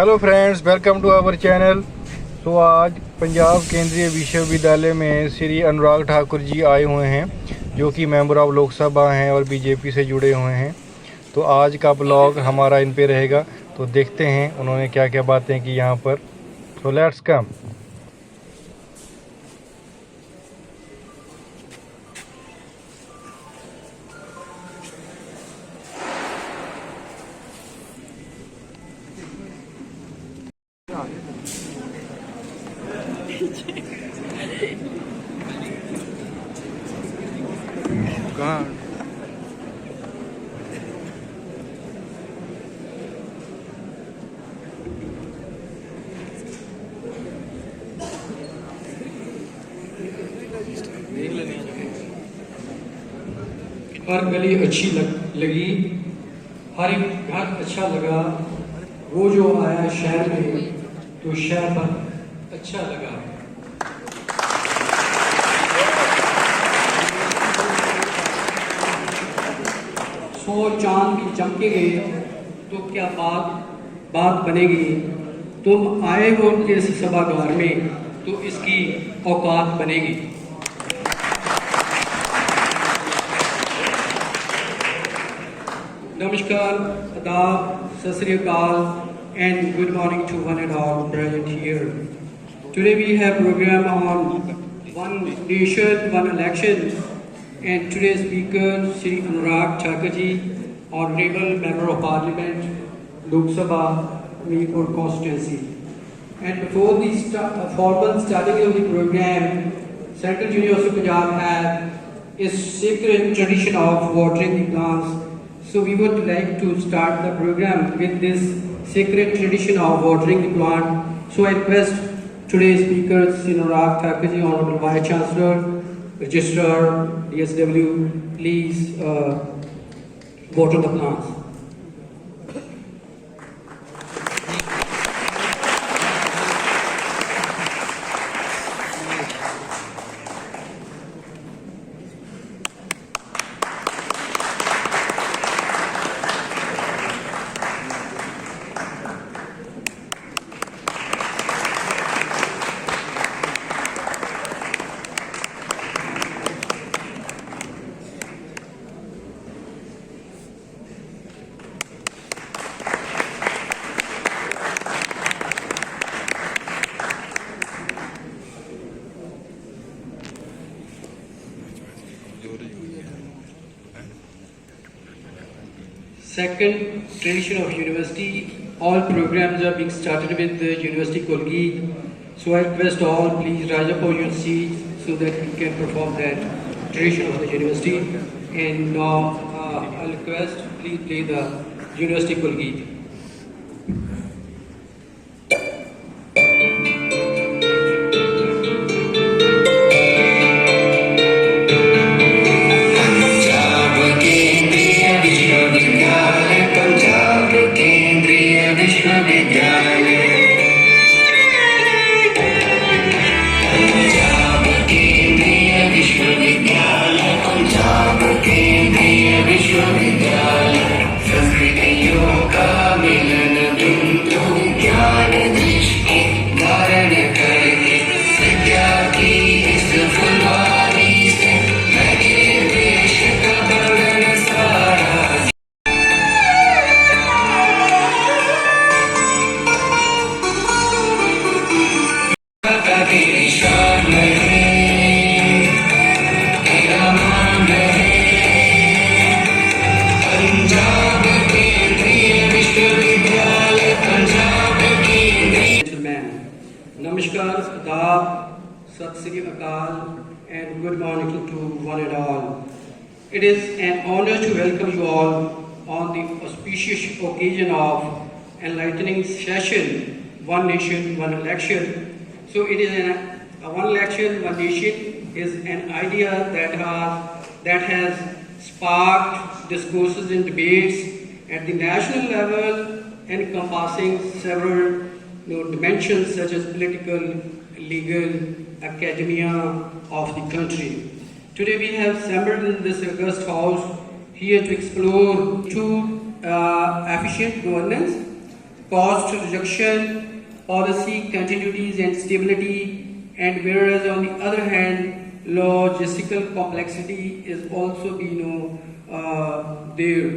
Hello friends, welcome to our channel. तो आज पंजाब केंद्रीय विश्वविद्यालय में श्री अनुराग ठाकुर जी आए हुए हैं, जो कि मेंबर ऑफ लोकसभा हैं और बीजेपी से जुड़े हुए हैं। तो आज का ब्लॉग हमारा इन पे रहेगा, तो देखते हैं उन्होंने क्या क्या बातें की यहाँ पर। तो लेट्स कम। कहाँ हर गली अच्छी लगी, हर एक घर अच्छा लगा। वो जो आया शहर में तो शहर पर अच्छा लगा। सौ चांद भी चमकेंगे तो क्या बात बनेगी। तुम आए हो इस सभागार में तो इसकी औकात बनेगी। Namaskar, Adab, Sat Sri Akal, and good morning to one and all present here. Today we have program on One Nation, One Election, and today's speaker, Shri Anurag Thakur ji, Honorable Member of Parliament, Lok Sabha, Mirpur constituency. And before the formal starting of the program, Central University of Punjab has its sacred tradition of watering the plants. So we would like to start the program with this sacred tradition of watering the plant. So I request today's speaker, Shri Anurag Thakur ji, Honorable Vice Chancellor, Registrar, DSW, please water the plants. Second tradition of university, all programs are being started with the University Kolgi. So I request all please rise up on your seats so that we can perform that tradition of the university. And now I request please play the University Kolgi. Namaskar, Adab, Sat Sri Akal, and good morning to one and all. It is an honor to welcome you all on the auspicious occasion of enlightening session, One Nation, One Election. So it is a one election, one nation is an idea that has sparked discourses and debates at the national level, encompassing several dimensions such as political, legal, academia of the country. Today we have assembled in this august house here to explore two efficient governance cost reduction, policy continuities and stability, and whereas on the other hand, logistical complexity is also there.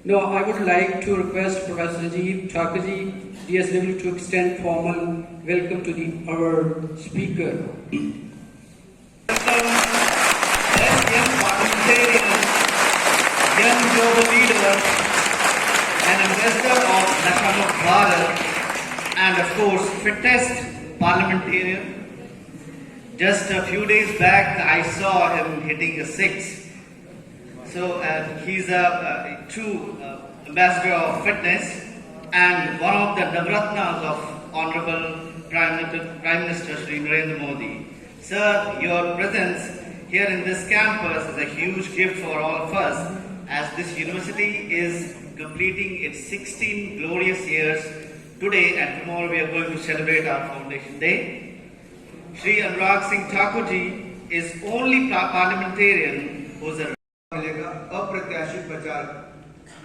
Now, I would like to request Professor Rajiv Thakurji, DSW, to extend formal welcome to our speaker. Young parliamentarians, young global leaders, an ambassador of National Bharat, and of course, fittest parliamentarian. Just a few days back, I saw him hitting a six. So he's a true ambassador of fitness and one of the Navratnas of Honorable Prime Minister Shri Narendra Modi. Sir, your presence here in this campus is a huge gift for all of us, as this university is completing its 16 glorious years today, and tomorrow we are going to celebrate our foundation day. Shri Anurag Singh Thakurji is only parliamentarian who is a मिलेगा, अप्रत्याशित प्रचार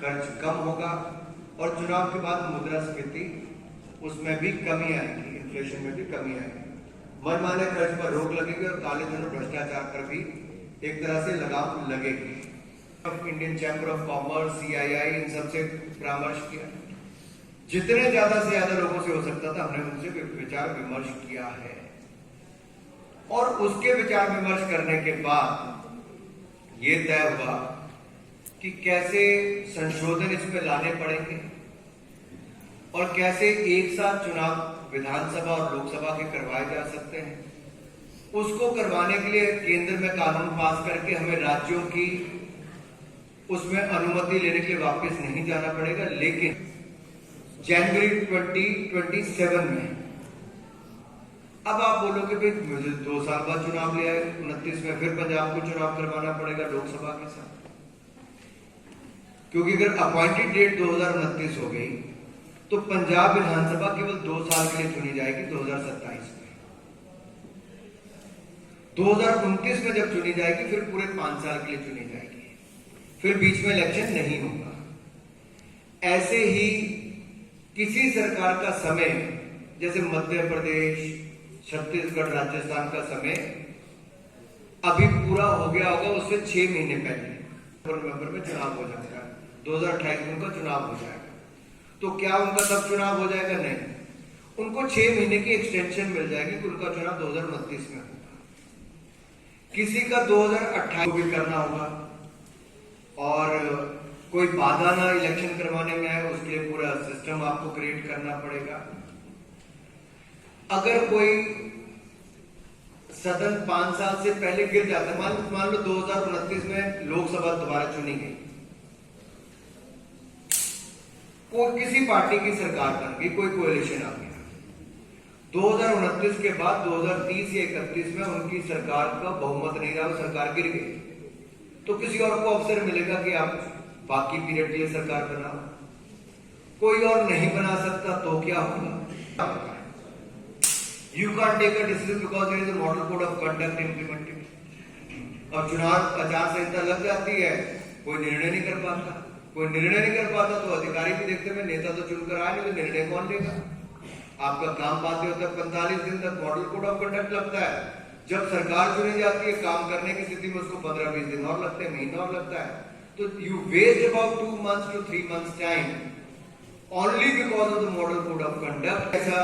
खर्च कम होगा और चुनाव के बाद मुद्रास्फीति उसमें भी कमी आएगी, इन्फ्लेशन में भी कमी आएगी। मनमाने खर्च पर रोक लगेगी और काले धन और भ्रष्टाचार पर भी एक तरह से लगाम लगेगी। Indian chamber of commerce, CII, इन सबसे परामर्श किया, जितने ज्यादा से ज्यादा लोगों से हो सकता था हमने उनसे विचार विमर्श किया है, और उसके विचार विमर्श करने के बाद ये तय हुआ कि कैसे संशोधन इसमें लाने पड़ेंगे और कैसे एक साथ चुनाव विधानसभा और लोकसभा के करवाए जा सकते हैं। उसको करवाने के लिए केंद्र में कानून पास करके हमें राज्यों की उसमें अनुमति लेने के लिए वापस नहीं जाना पड़ेगा, लेकिन जनवरी 2027 में अब आप बोलोगे भाई मुझे 2 साल बाद चुनाव लिया है, 29 में फिर पंजाब को चुनाव करवाना पड़ेगा लोकसभा के साथ, क्योंकि अगर अपॉइंटेड डेट 2029 हो गई तो पंजाब विधानसभा केवल 2 साल के लिए चुनी जाएगी 2027 में। 2029 में जब चुनी जाएगी फिर पूरे 5 साल के लिए चुनी जाएगी, फिर बीच में इलेक्शन नहीं होगा। ऐसे ही किसी सरकार का समय, जैसे मध्य प्रदेश, छत्तीसगढ़, राजस्थान का समय अभी पूरा हो गया होगा, उससे 6 महीने पहले नवंबर में चुनाव हो जाएगा, 2028 में उनका चुनाव हो जाएगा। तो क्या उनका तब चुनाव हो जाएगा? नहीं, उनको 6 महीने की एक्सटेंशन मिल जाएगी कि उनका चुनाव 2029 में होगा। किसी का 2028 भी करना होगा और कोई बाधा ना इलेक्शन करवाने में आए, उसके लिए पूरा सिस्टम आपको क्रिएट करना पड़ेगा। अगर कोई सदन 5 साल से पहले गिर जाता है, मान लो 2029 में लोकसभा दोबारा चुनी गई, कोई किसी पार्टी की सरकार बन गई, कोई कोएलिशन आ गया, 2029 के बाद 2030 या 31 में उनकी सरकार का बहुमत नहीं रहा, सरकार गिर गई, तो किसी और को अवसर मिलेगा कि आप बाकी पीरियड के लिए सरकार बनाओ। कोई और नहीं बना सकता तो क्या होगा? You can't take a decision because there is a model code of conduct implemented. अब चुनाव आचार संहिता लग जाती है, कोई निर्णय नहीं कर पाता, तो अधिकारी भी देखते हैं नेता तो चुनकर आए नहीं, तो निर्णय कौन लेगा? आपका काम बातें होता है 45 दिन तक मॉडल कोड ऑफ कंडक्ट लगता है। जब सरकार चुनी जाती है काम करने की स्थिति में उसको 15-20 दिन और लगते हैं, महीना और लगता है। तो you waste about 2 months to 3 months time only because of the model code of conduct. ऐसा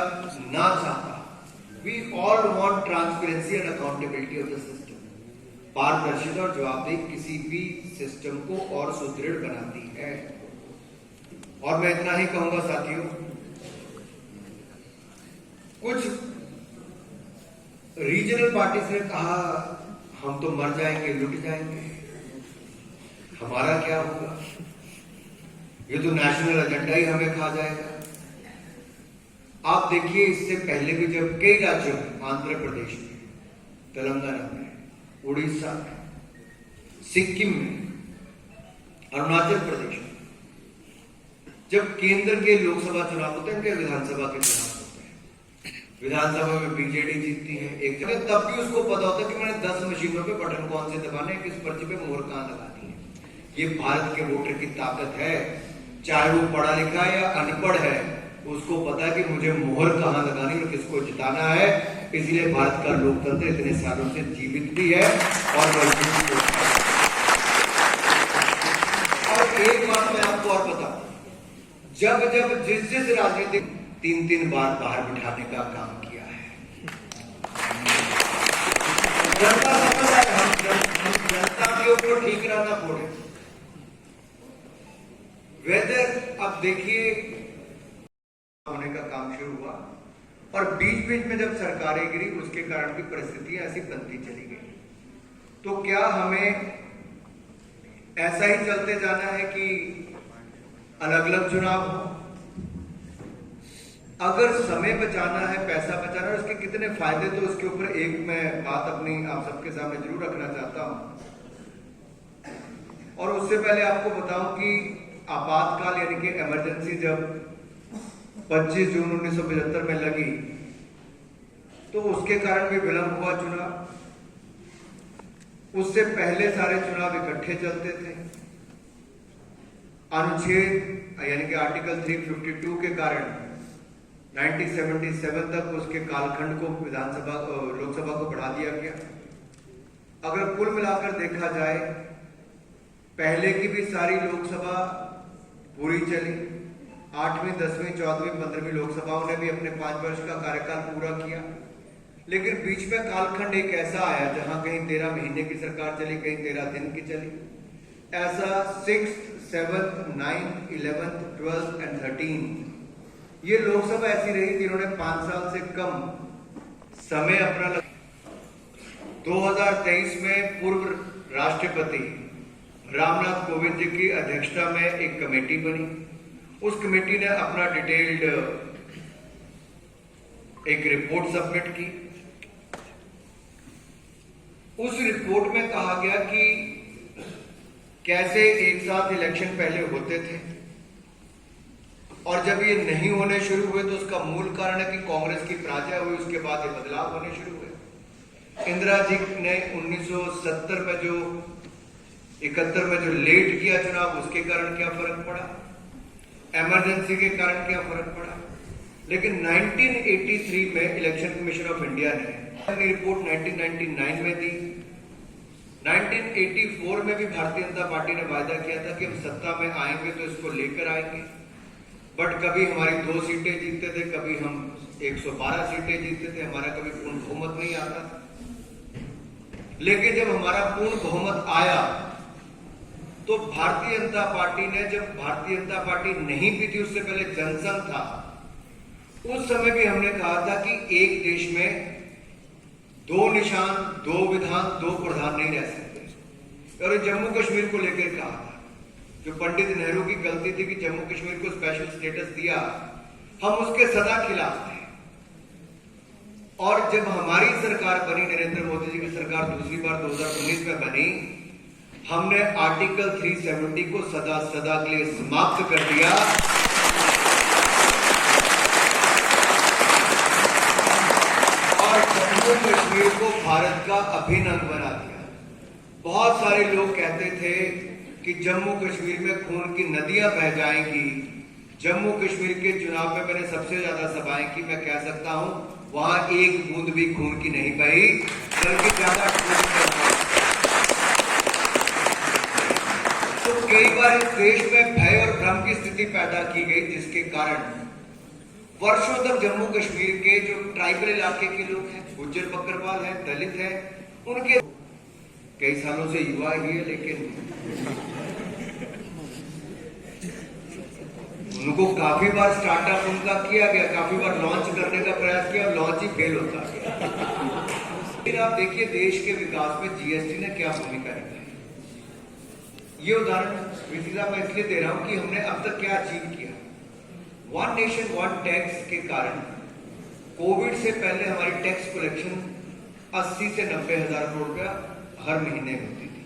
ना चाहता। We all want transparency and accountability of the system. पारदर्शिता और जवाबदेही किसी भी सिस्टम को और सुदृढ़ बनाती है। और मैं इतना ही कहूंगा साथियों, कुछ रीजनल पार्टीज ने कहा हम तो मर जाएंगे, लुट जाएंगे, हमारा क्या होगा, ये तो नेशनल एजेंडा ही हमें खा जाएगा। आप देखिए इससे पहले भी जब कई राज्यों में, आंध्र प्रदेश में, तेलंगाना में, उड़ीसा में, सिक्किम में, अरुणाचल प्रदेश में, जब केंद्र के लोकसभा चुनाव होते हैं, उनके विधानसभा के चुनाव होते हैं, विधानसभा में बीजेडी जीतती है एक जगह, तब भी उसको पता होता है कि मैंने 10 मशीनों पे बटन कौन से दबाने, किस पर्ची पे मोहर कहां लगानी है। ये भारत के वोटर की ताकत है, चाहे वो पढ़ा लिखा है या अनपढ़ है, उसको पता है कि मुझे मोहर कहाँ लगानी और किसको जिताना है। इसलिए भारत का लोकतंत्र इतने सालों से जीवित भी है और मजबूत भी है। और एक बात मैं आपको और बताऊं, जब जिस राजनीतिक 3 बार बाहर बिठाने का काम किया है, जनता समझ आए, हम जनता के ऊपर ठीक रहना पड़े। वेदर अब देखिए होने का काम शुरू हुआ और बीच में जब सरकारें गिरी उसके कारण भी परिस्थितियां ऐसी बनती चली गई। तो क्या हमें ऐसा ही चलते जाना है कि अलग अलग चुनाव हो? अगर समय बचाना है, पैसा बचाना है, उसके कितने फायदे, तो उसके ऊपर एक मैं बात अपनी आप सबके सामने जरूर रखना चाहता हूं। और उससे पहले आपको बताऊं कि आपातकाल यानी कि इमरजेंसी जब 25 जून 1975 में लगी तो उसके कारण भी विलंब हुआ चुनाव। उससे पहले सारे चुनाव इकट्ठे चलते थे। अनुच्छेद यानी कि आर्टिकल 352 के कारण 1977 तक उसके कालखंड को विधानसभा लोकसभा को बढ़ा दिया गया। अगर कुल मिलाकर देखा जाए, पहले की भी सारी लोकसभा पूरी चली, 8वीं, 10वीं, 14वीं, 15वीं लोकसभाओं ने भी अपने 5 वर्ष का कार्यकाल पूरा किया। लेकिन बीच में कालखंड एक ऐसा आया जहां कहीं 13 महीने की सरकार चली, कहीं 13 दिन की चली। ऐसा 6th, 7th, 9th, 11th, 12th and 13 ये लोकसभा ऐसी रही जिन्होंने 5 साल से कम समय अपना 2023 में पूर्व राष्ट्रपति रामनाथ कोविंद जी की अध्यक्षता में एक कमेटी बनी। उस कमेटी ने अपना डिटेल्ड एक रिपोर्ट सबमिट की। उस रिपोर्ट में कहा गया कि कैसे एक साथ इलेक्शन पहले होते थे और जब ये नहीं होने शुरू हुए तो उसका मूल कारण है कि कांग्रेस की पराजय हुई, उसके बाद ये बदलाव होने शुरू हुए। इंदिरा जी ने 1970 में जो 71 में जो लेट किया चुनाव, उसके कारण क्या फर्क पड़ा, इमरजेंसी के कारण क्या फर्क पड़ा। लेकिन 1983 में इलेक्शन कमीशन ऑफ इंडिया ने अपनी रिपोर्ट 1999 में दी। 1984 में भी भारतीय जनता पार्टी ने वायदा किया था कि हम सत्ता में आएंगे तो इसको लेकर आएंगे। बट कभी हमारी 2 सीटें जीतते थे, कभी हम 112 सीटें जीतते थे, हमारा कभी पूर्ण बहुमत नहीं आता था। लेकिन जब हमारा पूर्ण बहुमत आया तो भारतीय जनता पार्टी ने, जब भारतीय जनता पार्टी नहीं भी थी, उससे पहले जनसंघ था, उस समय भी हमने कहा था कि एक देश में 2 निशान, 2 विधान, 2 प्रधान नहीं रह सकते। और जम्मू कश्मीर को लेकर कहा था, जो पंडित नेहरू की गलती थी कि जम्मू कश्मीर को स्पेशल स्टेटस दिया, हम उसके सदा खिलाफ थे। और जब हमारी सरकार बनी, नरेंद्र मोदी जी की सरकार दूसरी बार 2019 में बनी, हमने आर्टिकल 370 को सदा के लिए समाप्त कर दिया और जम्मू कश्मीर को भारत का अभिन्न अंग बना दिया। बहुत सारे लोग कहते थे कि जम्मू कश्मीर में खून की नदियां बह जाएंगी। जम्मू कश्मीर के चुनाव में मैंने सबसे ज्यादा सभाएं की, मैं कह सकता हूं वहां एक बूंद भी खून की नहीं बही, बल्कि ज्यादा खून। तो कई बार इस देश में भय और भ्रम की स्थिति पैदा की गई, जिसके कारण वर्षों तक जम्मू कश्मीर के जो ट्राइबल इलाके के लोग हैं, गुज्जर बकरवाल हैं, दलित हैं, उनके कई सालों से युवा ही है, लेकिन उनको काफी बार स्टार्टअप उनका किया गया, काफी बार लॉन्च करने का प्रयास किया, लॉन्च ही फेल होता गया। फिर आप देखिए देश के विकास में जीएसटी ने क्या भूमिका निभाई। ये उदाहरण मैं इसलिए दे रहा हूं कि हमने अब तक क्या अचीव किया। 1 नेशन 1 टैक्स के कारण कोविड से पहले हमारी टैक्स कलेक्शन 80 से 90 हजार करोड़ रुपया हर महीने होती थी।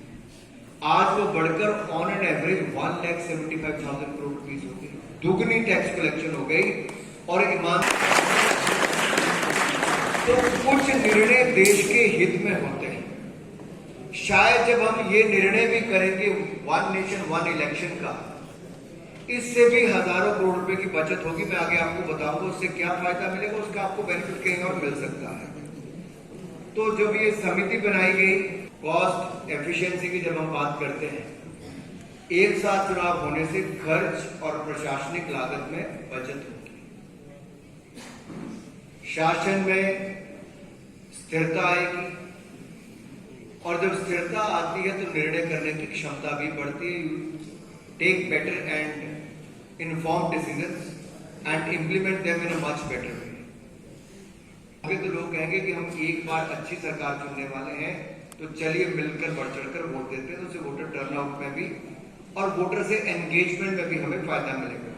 आज वो बढ़कर on an average 1,75,000 crore rupees हो गई, दुगनी टैक्स कलेक्शन हो गई। और ईमान तो कुछ निर्णय देश के हित में होते हैं। शायद जब हम ये निर्णय भी करेंगे 1 नेशन 1 इलेक्शन का, इससे भी हजारों करोड़ रुपए की बचत होगी। मैं आगे आपको बताऊंगा उससे क्या फायदा मिलेगा, उसका आपको बेनिफिट कहीं और मिल सकता है। तो जब ये समिति बनाई गई, कॉस्ट एफिशिएंसी की जब हम बात करते हैं, एक साथ चुनाव होने से खर्च और प्रशासनिक लागत में बचत होगी, शासन में स्थिरता आएगी, और जब स्थिरता आती है तो निर्णय करने की क्षमता भी बढ़ती है। Take better and inform decisions and implement them in a much better way. आगे तो लोग कहेंगे कि हम एक बार अच्छी सरकार चुनने वाले हैं, तो चलिए मिलकर बढ़ चढ़कर वोट देते हैं, तो उससे वोटर टर्नआउट में भी और वोटर से एंगेजमेंट में भी हमें फायदा मिलेगा।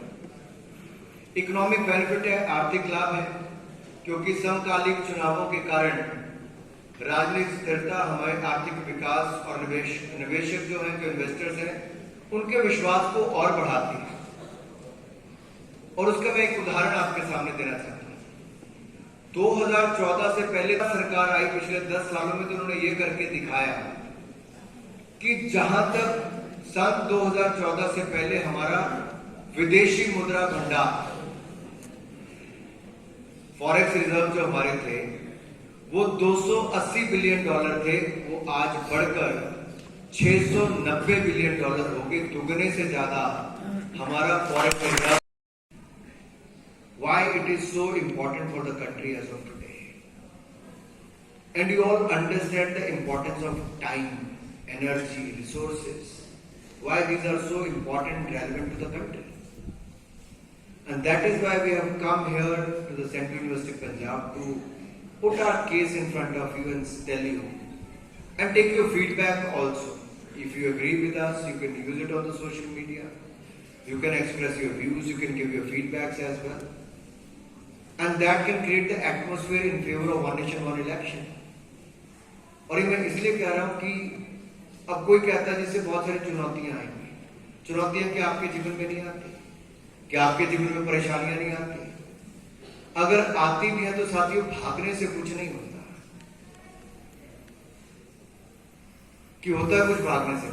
इकोनॉमिक बेनिफिट है, आर्थिक लाभ है, क्योंकि समकालीन चुनावों के कारण राजनीतिक स्थिरता हमारे आर्थिक विकास और निवेशक जो हैं, जो इन्वेस्टर्स हैं, उनके विश्वास को और बढ़ाती है। और उसका मैं एक उदाहरण आपके सामने देना चाहता हूं। 2014 से पहले सरकार आई, पिछले 10 सालों में तो उन्होंने ये करके दिखाया कि जहां तक सन 2014 से पहले हमारा विदेशी मुद्रा भंडार, फॉरेक्स रिजर्व जो हमारे थे वो $280 बिलियन थे, वो आज बढ़कर $690 बिलियन हो गए, दुगने से ज्यादा हमारा forex reserve. Why it is so important for the country as of today? And you all understand the importance of time, energy, resources. Why these are so important and relevant to the country. And that is why we have come here to the Central University of Punjab to put our case in front of you and tell you and take your feedback also. If you agree with us, you can use it on the social media. You can express your views, you can give your feedbacks as well. And that can create the atmosphere in favor of one nation, one election. और ये मैं इसलिए कह रहा हूं कि अब कोई कहता है जिससे बहुत सारी चुनौतियां आएंगी। चुनौतियां क्या आपके जीवन में नहीं आती? क्या आपके जीवन में परेशानियां नहीं आती? अगर आती भी है तो साथियों, भागने से कुछ नहीं होता। कि होता है कुछ भागने से?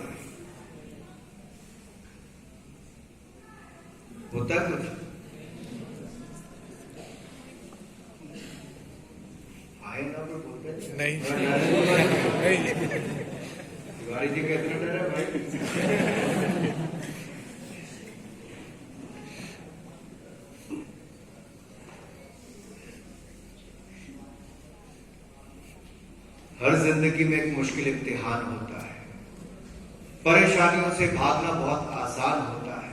होता है कुछ? नहीं तिवारी जी का इतना डर है भाई। हर जिंदगी में एक मुश्किल इम्तिहान होता है। परेशानियों से भागना बहुत आसान होता है।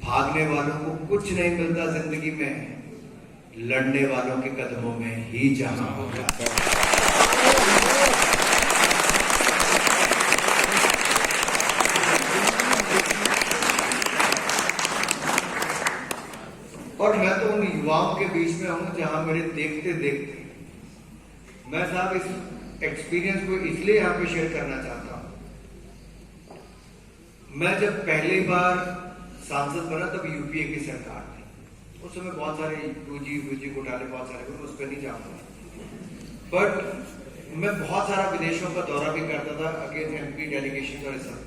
भागने वालों को कुछ नहीं मिलता जिंदगी में, लड़ने वालों के कदमों में ही जहां होगा। और मैं तो उन युवाओं के बीच में हूं जहां मेरे देखते देखते मैं साहब इस एक्सपीरियंस को इसलिए यहां पे शेयर करना चाहता हूं। मैं जब पहली बार सांसद बना तब यूपीए की सरकार थी। उस समय बहुत सारे 2G घोटाले बहुत सारे, उस पर नहीं जाऊंगा, बट मैं बहुत सारा विदेशों का दौरा भी करता था अगेंस्ट एमपी डेलीगेशन और सब।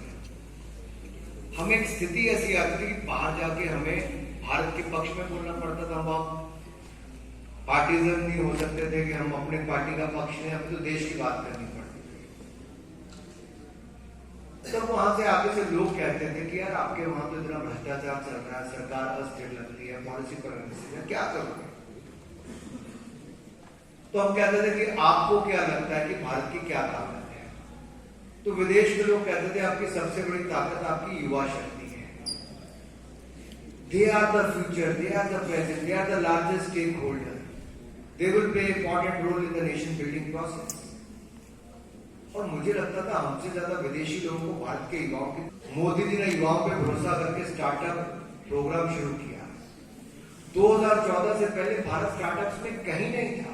हमें एक स्थिति ऐसी आती थी कि बाहर जाके हमें भारत के पक्ष में बोलना पड़ता था। हम पार्टीजन नहीं हो सकते थे कि हम अपने पार्टी का पक्ष में, हमें तो देश की बात करनी पड़ती थी। तब वहां से आगे से लोग कहते थे कि यार आपके वहां तो इतना भ्रष्टाचार चल रहा है, सरकार अस्थिर लगती है, पॉलिसी पर क्या करोगे? तो हम कहते थे कि आपको क्या लगता है कि भारत की क्या ताकत है? तो विदेश के लोग कहते थे आपकी सबसे बड़ी ताकत आपकी युवा शक्ति है। They are the future, they are the present, they are the largest stakeholder. They will play an important role in the nation building process. और मुझे लगता था हमसे ज्यादा विदेशी लोगों को भारत के युवाओं की, मोदी जी ने युवाओं पे भरोसा करके स्टार्टअप प्रोग्राम शुरू किया। 2014 से पहले भारत स्टार्टअप्स में कहीं नहीं था।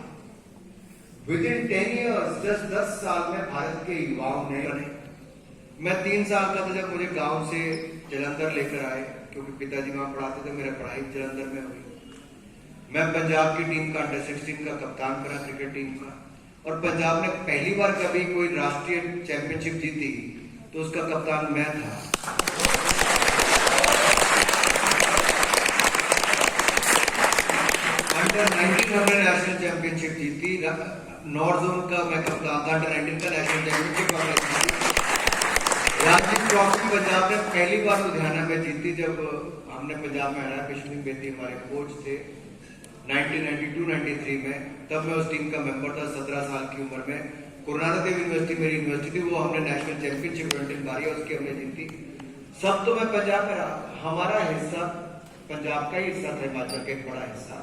विदिन 10 ईयर्स, जस्ट 10 साल में भारत के युवाओं ने बने। मैं 3 साल का था जब मुझे गांव से जलंधर लेकर आए, क्योंकि पिताजी वहां पढ़ाते थे, मेरा पढ़ाई जलंधर में हुई। मैं पंजाब की टीम का अंडर-16 का कप्तान बना, क्रिकेट टीम का, और पंजाब ने पहली बार कभी कोई राष्ट्रीय चैंपियनशिप जीती तो उसका कप्तान मैं था। अंडर 19 हमने नेशनल चैंपियनशिप जीती, नॉर्थ जोन का मैं कप्तान था, अंडर 19 का नेशनल चैंपियनशिप हमने जीती। रणजी ट्रॉफी पंजाब ने पहली बार लुधियाना में जीती जब हमने पंजाब में हराया। विष्णु बेदी हमारे कोच थे 1992-93 में, तब मैं उस टीम का मेंबर था 17 साल की उम्र में। गुरु नानक देव यूनिवर्सिटी मेरी यूनिवर्सिटी थी, वो हमने नेशनल चैंपियनशिप 20 बारी उसकी हमने जीती। सब तो मैं पंजाब में रहा, हमारा हिस्सा पंजाब का ही हिस्सा था, हिमाचल का एक बड़ा हिस्सा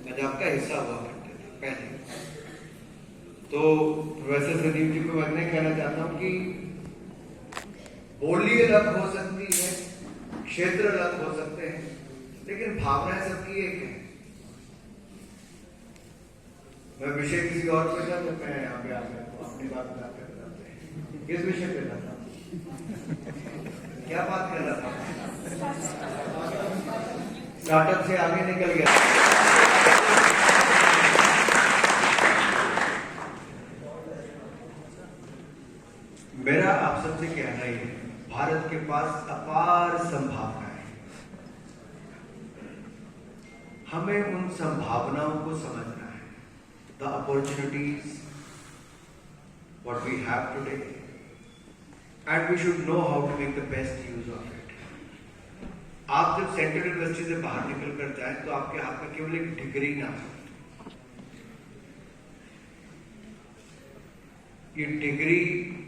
पंजाब का हिस्सा हुआ करते थे पहले। तो प्रोफेसर संदीप जी को मैं इतना कहना चाहता हूँ कि बोली अलग हो सकती है, क्षेत्र अलग हो सकते हैं, लेकिन भावनाएं सबकी एक है। मैं विषय किसी और पे था, तो मैं यहाँ पे आ गया अपनी बात बताते हैं। किस विषय पे था? क्या बात कर रहा था? स्टार्टअप से आगे निकल गया। मेरा आप सबसे कहना ही है, भारत के पास अपार संभावनाएं हैं। हमें उन संभावनाओं को समझना है। The opportunities what we have today, and we should know how to make the best use of it. आप जब सेंट्रल यूनिवर्सिटी से बाहर निकल कर जाएं तो आपके हाथ में केवल एक डिग्री ना हो। ये डिग्री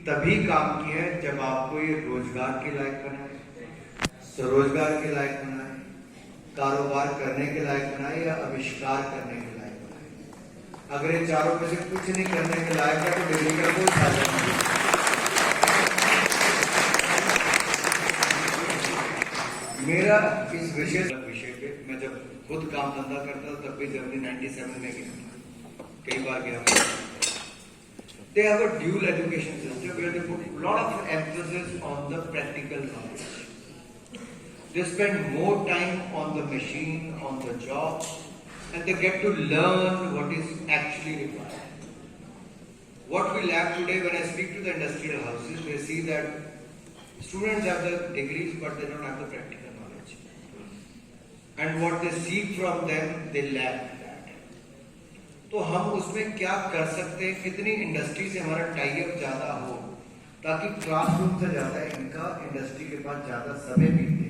तभी काम की है जब आपको ये रोजगार के लायक बनाए, स्वरोजगार के लायक बनाए, कारोबार करने के लायक बनाए या आविष्कार करने के लायक बनाए। अगर ये चारों में से कुछ नहीं करने के लायक है तो डिग्री का कोई फायदा नहीं। मेरा इस विषय पे मैं जब खुद काम धंधा करता था तब भी जर्मनी 97 में गया, कई बार गया। They have a dual education system where they put a lot of emphasis on the practical knowledge. They spend more time on the machine, on the job, and they get to learn what is actually required. What we lack today, when I speak to the industrial houses, they see that students have the degrees but they don't have the practical knowledge. And what they seek from them, they lack that. तो हम उसमें क्या कर सकते हैं, कितनी industry से हमारा टाई अप ज्यादा हो ताकि क्लासरूम से ज्यादा इनका इंडस्ट्री के पास ज्यादा समय बीते,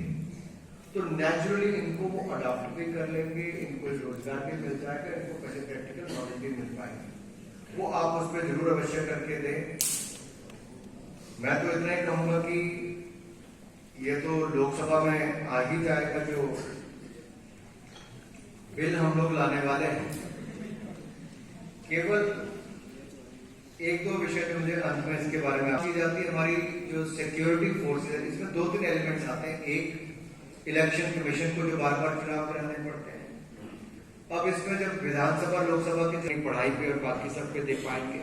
तो नेचुरली इनको वो अडॉप्ट भी कर लेंगे, इनको रोजगार भी मिल जाएगा, इनको कैसे प्रैक्टिकल नॉलेज भी मिल पाएगी। वो आप उस पर जरूर अवश्य करके दें। मैं तो इतना ही कहूंगा कि ये तो लोकसभा में आ ही जाएगा जो बिल हम लोग लाने वाले हैं। केवल एक दो विषय जो मुझे अंत में इसके बारे में की जाती है, हमारी जो सिक्योरिटी फोर्सेज है इसमें 2-3 एलिमेंट्स आते हैं। एक इलेक्शन कमीशन को जो बार बार चुनाव कराने पड़ते हैं। अब इसमें जब विधानसभा लोकसभा की पढ़ाई पे और बाकी सब पे दे पाएंगे,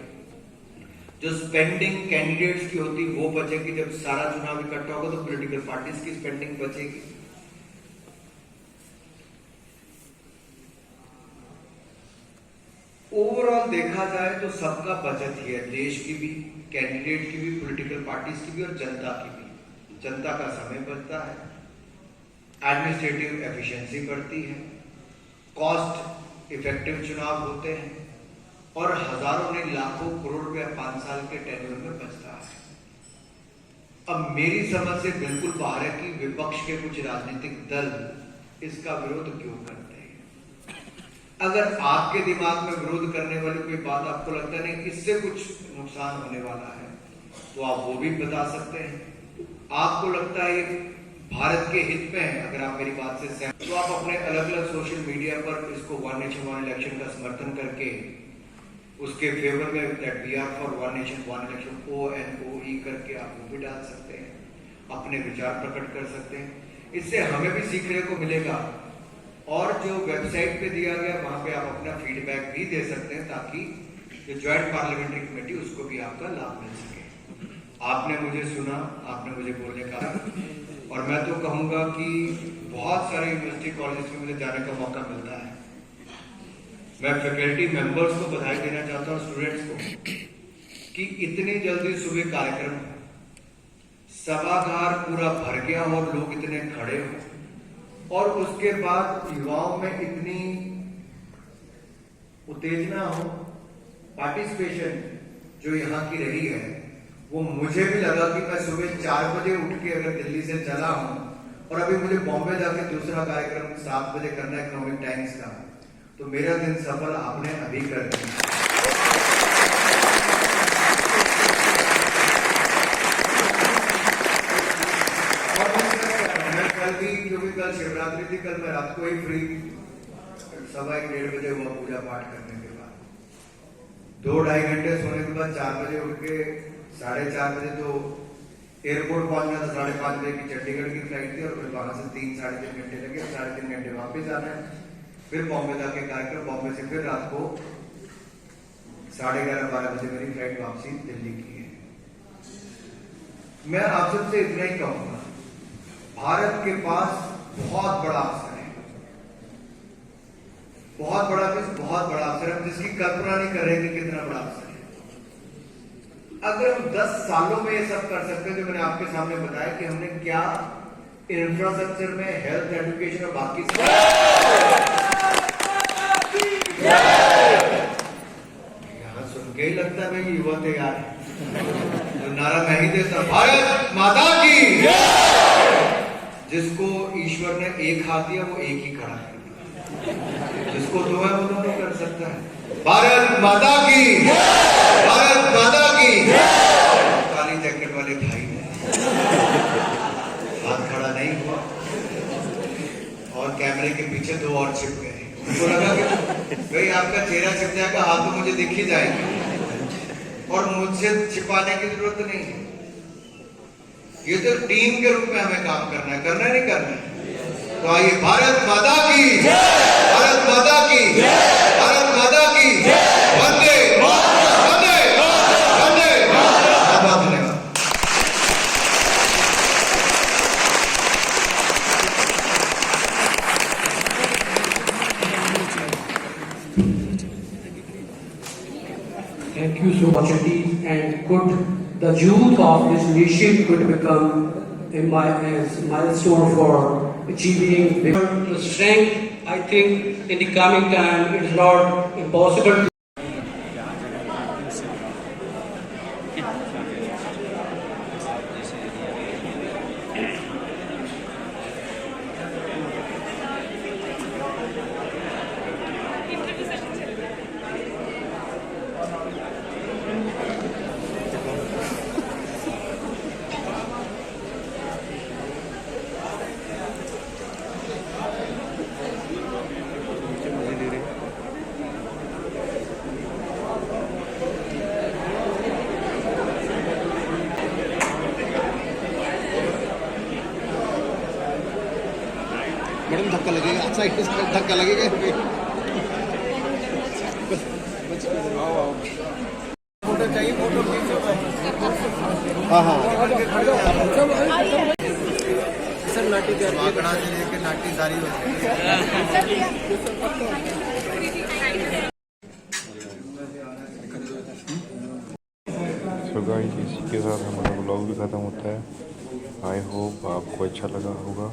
जो स्पेंडिंग कैंडिडेट्स की होती वो बचेगी। जब सारा चुनाव इकट्ठा होगा तो पॉलिटिकल पार्टीज की स्पेंडिंग बचेगी। ओवरऑल देखा जाए तो सबका बचत ही है, देश की भी, कैंडिडेट की भी, पॉलिटिकल पार्टीज की भी और जनता की भी। जनता का समय बचता है, एडमिनिस्ट्रेटिव एफिशिएंसी बढ़ती है, कॉस्ट इफेक्टिव चुनाव होते हैं और हजारों नहीं लाखों करोड़ रुपया 5 साल के टेन्योर में बचता है। अब मेरी समझ से बिल्कुल बाहर है कि विपक्ष के कुछ राजनीतिक दल इसका विरोध क्यों करते हैं। अगर आपके दिमाग में विरोध करने वाली कोई बात आपको लगता नहीं इससे कुछ नुकसान होने वाला है तो आप वो भी बता सकते हैं। आपको लगता है भारत के हित में है, अगर आप मेरी बात से सहमत तो आप अपने अलग अलग सोशल मीडिया पर इसको वन नेशन वन इलेक्शन का समर्थन करके उसके फेवर में that we are for one nation one election ONOE करके आप वो भी डाल सकते हैं, अपने विचार प्रकट कर सकते हैं। इससे हमें भी सीखने को मिलेगा और जो वेबसाइट पे दिया गया वहां पे आप अपना फीडबैक भी दे सकते हैं ताकि जो ज्वाइंट पार्लियामेंट्री कमेटी उसको भी आपका लाभ मिल सके। आपने मुझे सुना, आपने मुझे बोलने का, और मैं तो कहूंगा कि बहुत सारे यूनिवर्सिटी कॉलेज में मुझे जाने का मौका मिलता है। मैं फैकल्टी मेंबर्स को बधाई देना चाहता हूँ, स्टूडेंट्स को, कि इतनी जल्दी सुबह कार्यक्रम, सभागार पूरा भर गया और लोग इतने खड़े हो और उसके बाद युवाओं में इतनी उत्तेजना हो, पार्टिसिपेशन जो यहाँ की रही है, वो मुझे भी लगा कि मैं सुबह 4 बजे उठ के अगर दिल्ली से चला हूं और अभी मुझे बॉम्बे जाके दूसरा कार्यक्रम 7 बजे करना है इकोनॉमिक टाइम्स का, तो मेरा दिन सफल आपने अभी कर दिया। मैं कल भी, क्योंकि कल शिवरात्रि थी, कल मैं रात को ही फ्री 1:15 बजे हुआ पूजा पाठ करने के बाद, 2-2.5 घंटे सोने के बाद 4 बजे उठ के 4:30 बजे तो एयरपोर्ट पहुंचना था, 5:30 बजे की चंडीगढ़ की फ्लाइट थी और फिर वहां से 3-3.5 घंटे लगे, 3.5 घंटे वापस आना है, फिर बॉम्बे जाके कार्यक्रम, बॉम्बे से फिर रात को 11:30-12 बजे मेरी फ्लाइट वापसी दिल्ली की है। मैं आप सबसे इतना ही कहूंगा, भारत के पास बहुत बड़ा अवसर है, बहुत बड़ा अवसर है, जिसकी कल्पना नहीं कर रहे कि कितना बड़ा अवसर है। अगर हम 10 सालों में ये सब कर सकते हैं जो मैंने आपके सामने बताया कि हमने क्या इंफ्रास्ट्रक्चर में, हेल्थ, एजुकेशन और बाकी यहां सुन के ही लगता है भाई युवा तैयार है, तो नारा मैं ही देता, भारत माता की, जिसको ईश्वर ने एक हाथ दिया वो एक ही खड़ा है, जिसको 2 है वो नहीं कर सकता है। भारत माता की, भारत माता की। काली जैकेट वाले भाई ने हाथ खड़ा नहीं हुआ और कैमरे के पीछे 2 और छिप गए, उनको लगा कि भाई आपका चेहरा छिप जाएगा, हाथ तो मुझे दिख ही जाएंगे और मुझसे छिपाने की जरूरत नहीं है। ये तो टीम के रूप में हमें काम करना है, करना नहीं करना है। तो आइए, भारत माता की, भारत माता की, भारत माता की, वंदे वंदे वंदे। बहुत धन्यवाद। Thank you so much indeed, and could the youth of this nation could become a milestone for achieving the strength. I think in the coming time it is not impossible. Madam धक्का लगेगा, side से धक्का लगेगा। Photo चाहिए, photo हाँ sir, नाटी से लेकर नाटी सारी तो गाइस, इसी के साथ हमारा ब्लॉग भी ख़त्म होता है। आई होप आपको अच्छा लगा होगा।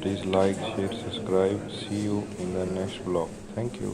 Please like, share, subscribe. See you in the next vlog. Thank you.